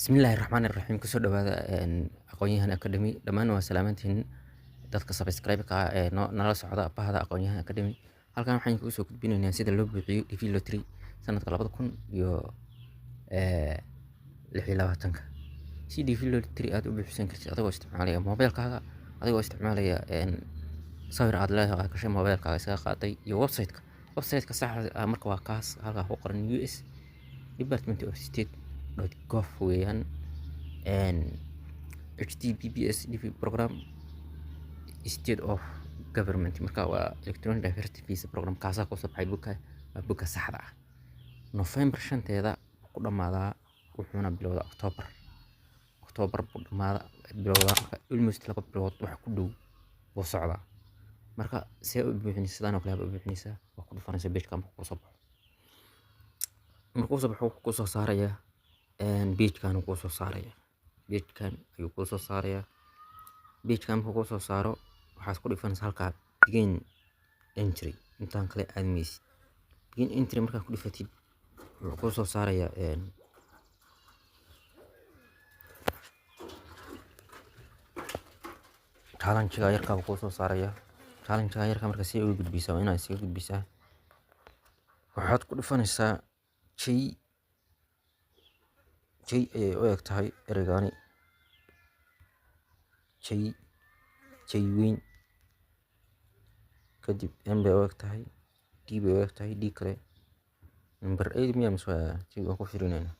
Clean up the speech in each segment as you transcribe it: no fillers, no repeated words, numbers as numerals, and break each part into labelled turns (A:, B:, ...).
A: Bismillahirrahmanirrahiim. Kusoo dhawaada Aqoonyahan Academy. Dhammaan waa salaamantihiin dadka subscribe-ka ah ee nala socda bahda Aqoonyahan Academy. Halkan waxaan kugu soo gudbinaynaa sida loo buuxiyo DV Lottery sanadka 2026. Si DV Lottery aad u buuxisan kartid adigoo isticmaalaya moobilkaaga, adigoo isticmaalaya sawir aad leedahay kashay moobilkaaga iskaga qaaday iyo website-ka. Website-ka saxda ah marka waa kaas halka ku qoran US Department of State.gov weeyaan HTTPS DV program state of government marka waa electronic diversity visa program kaasa ku soo baxay buka saxda ah November 5teeda ku dhamaadaa wuxuuna bilowdaa October ku dhamaada bilowdaa almost laba bilood wax ku dhow oo socda marka si ay u buuxinaysaa sidaan oo kale u buuxinaysaa waa ku dhufanaysaa page-ka markuu soo baxo ku soo saaraya page-kan ku soo saaraya page-kan ayuu ku soo saaraya page-kan markuu ku soo saaro waxaad ku dhufanaysaa halka begin entry intaan kale admis begin entry marka ku dhufatid wuxuu ku soo saaraya challenge-ga yarka ku soo saaraya challenge-ga yarka marka si ay u gudbisaa inaad si gudbisaa waxaad ku dhufanaysaa ay u eg tahay ereygaani weyn kadib m bay u eg tahay d bay u eg tahay d kale number 8 miya mise waa ku firinayna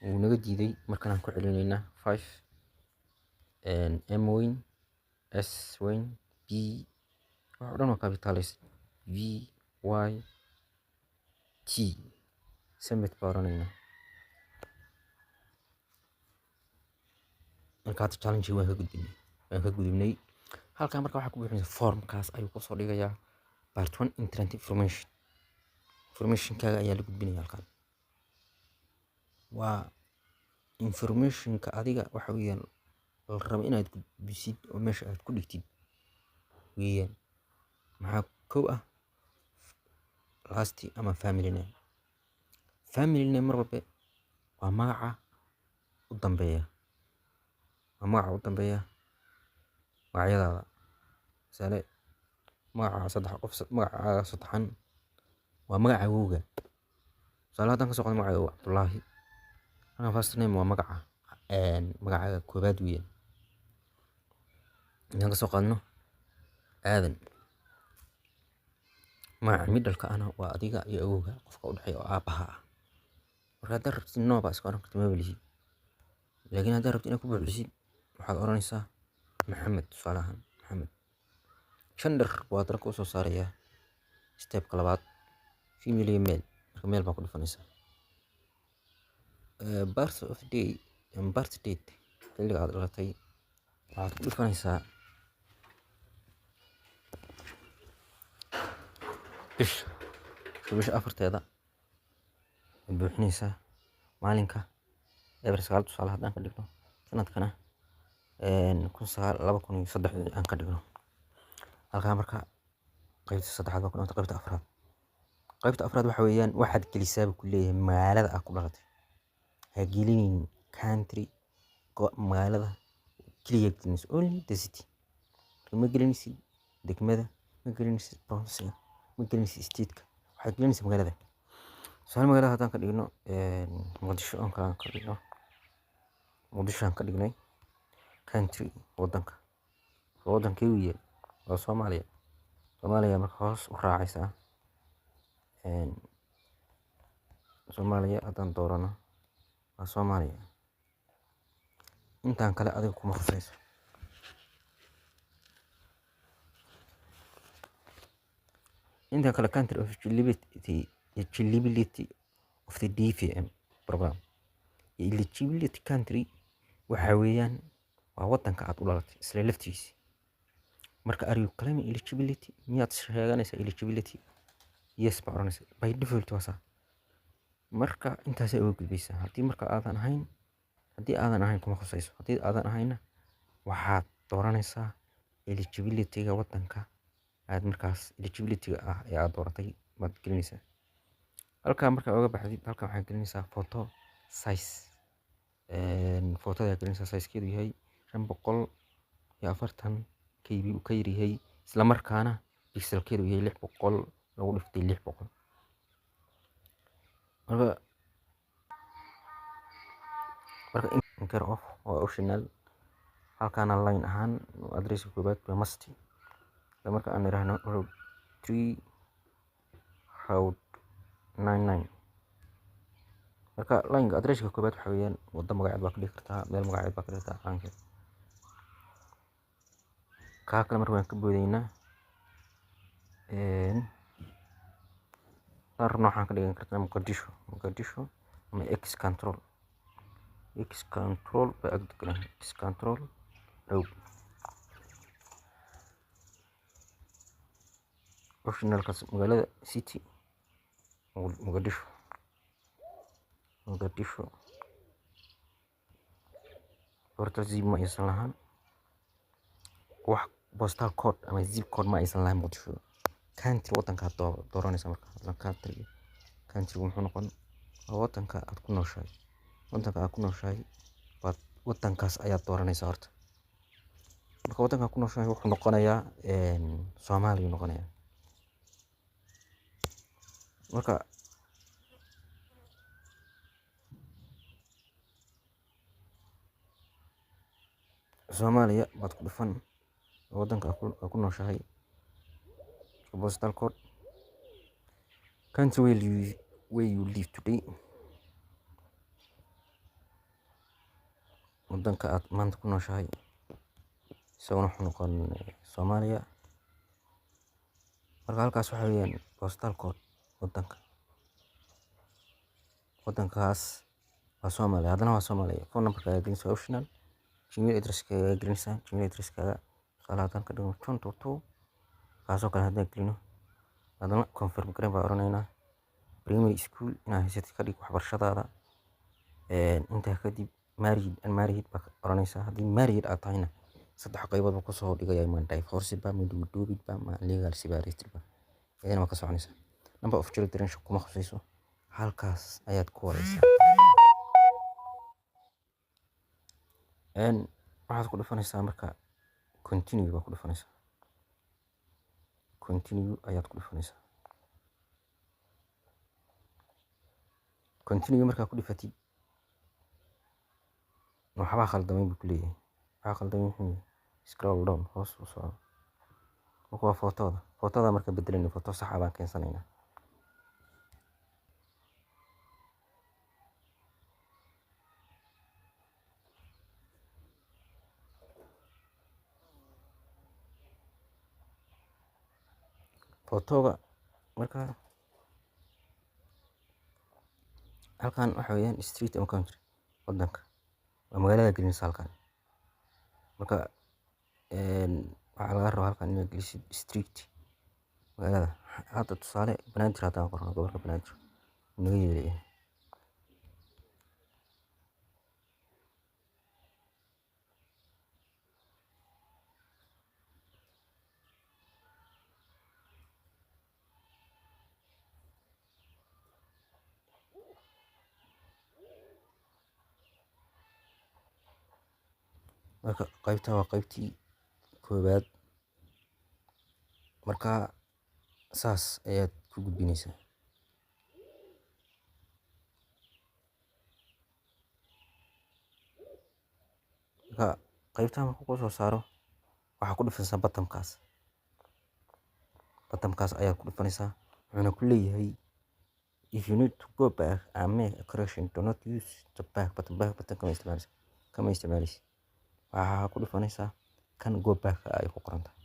A: wuu naga diiday markaan ku celinaynaa 5 m weyn s weyn b waxa dhan waa capitalized v y T submit baaranayna markaad challenge waan ka gudubnay halkan marka waxa ku buuxinaysa formkaas ayuu ku soo dhigayaa part 1 internet information kaaga ayaa la gudbinaya halkan waa information-ka adiga waxa weeyaan la rabo inaad gudbisid oo meesha aad ku dhigtid weeyaan maxaa kow ah last ama family name mar walba waa magaca u dambeeya magacyadaada misale magaca saddexan waa magaca awowga misale haddaan ka soo qaado magaca Cabdullaahi first name waa magaca koobaad weeyaan haddaan ka soo qaadno aadan magaca middle-ka ana waa adiga iyo awowga qofka u dhaxeeya oo aabaha ah marka haddaad rabtid no baa iska oran kartaa mabilisid laakiin haddaad rabtid inaad ku buuxisid waxaad oranaysaa maxamed tusaalahan maxamed gender waa dalka u soo saaraya stepka labaad female iyo male marka male baa ku dhufanaysaa birth date xilliga aad dhalatay waxaad ku dhufanaysaa bisha afarteeda buuxinaysaa maalinka eber 9 tusaale haddaan ka dhigno sanadkana 2003 aan ka dhigno halkaa marka qaybta saddexaad waa ku dhanta qaybta afraad waxa weeyaan waxaad gelisaaba ku leeyahay magaalada aad ku dhalatay ha gelinin country magaalada keliya gelinaysa only the city ma gelinaysid degmada ma gelinaysid province ma gelinaysid state-ka waxaad gelinaysaa magaalada su'aal magaalada haddaan ka dhigno muqdisho aan ka dhigno muqdisho aan ka dhignay country waddankee weeye waa Soomaaliya marka hoos u raacaysaa Soomaaliya haddaan doorano waa Soomaaliya intaan kale adiga kuma khusayso intaan kale country of eligibility of the DVM program eligibility country waxa weeyaan waa waddanka aad u dhalatay isla laftiisa marka are you claiming eligibility miyaad sheeganaysaa eligibility yes baa oranaysaa by default waa marka intaas ay uga gudbaysaa haddii aadan ahayn kuma khusayso haddii aadan ahayna waxaad dooranaysaa eligibility-ga waddanka aad markaas eligibility-ga ah ee aad dooratay baad gelinaysaa halkaa markaa uga baxdid halkan waxaad gelinaysaa photo size. Photada gelinaysaa sizekeedu yahay 540 KB uu ka yaryahay, isla markaana pixelkeedu yahay 600 lagu dhiftay 600. marka in care of waa optional. halkaana line ahaan adresska koobaad waa must. marka aan idhaahno road 3 road 99, marka lineka adresska koobaad waxa weeyaan waddo magaceed baa ka dhigi kartaa, meel magaceed baa ka dhigi kartaa caankeed. kaa kale marka waan ka boodaynaa. sarna waxaan ka dhigan kartaa Mogadishu ama x control baa ag degan x control road. optionalkaas magaalada city Mogadishu horta zip ma aysan lahaan, wax postal code ama zip code ma aysan lahayn Mogadishu. country waddankaad dooranaysa marka country muxuu noqon waa waddanka aad ku nooshahay. waddankaas ayaad dooranaysaa horta. marka waddanka ku nooshahay wuxuu noqonayaa Soomaaliya noqonayaa. marka Soomaaliya baad ku dhufan waddanka aad ku nooshahay, postal code, country where you live today, waddanka aad maanta ku nooshahay isaguna wuxuu noqon Soomaaliya. marka halkaas waxa weeyaan postal code waddankaas waa Soomaaliya, haddana waa Soomaaliya. phone numberka ayaa gelinaysaa waa optional. gmail addresska ayaa gelinaysaa, gmail addresskaaga tusaale haddaan ka dhigno 222 kaasoo kale haddaan gelino haddana confirm gareyn baa oranaynaa. primary school inaad haysatid ka dhig waxbarashadaada. intaa kadib married baa oranaysaa. haddii married aad tahayna 3 qaybood buu kusoo dhigaya, ma divorced ba, ma duuduubid ba, ma legal separated ba. iyadana waa ka soconaysaa. number of children kuma khusayso, halkaas ayaad ku wadaysaa. waxaad ku dhufanaysaa marka continue baa ku dhufanaysaa. continue ayaad ku dhufanaysaa. continue markaa ku dhifatid waxbaa khaldamay buu ku leeyahay. waxaa khaldamay muxuu yahay? scroll down hoos u soco. marka waa footada marka bedelayno footo sax ah baan keensanaynaa. footoga marka halkan waxa weeyaan street and country, waddanka waa magaalada gelinaysa halkan. marka waxaa laga rabaa halkan inaad gelisid street magaalada. hadda tusaale Banaadir haddaan qorno, gobolka Banaadir naga yeelaya. marka qaybta waa qaybtii koobaad. marka saas ayaad ku gudbinaysaa. marka qaybta markuu ku soo saaro waxaa ku dhufanaysaa bottomkaas ayaad ku dhufanaysaa. wuxuuna ku leeyahay if you need to go back and make a correction do not use the back button kama isticmaalaysa. waxaa ku dhufanaysaa kan go back ay ku qoran tahay.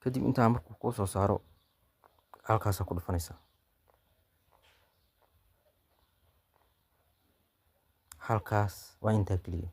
A: kadib intaa markuu kuu soo saaro halkaasaa ku dhufanaysaa. halkaas waa intaa keliya.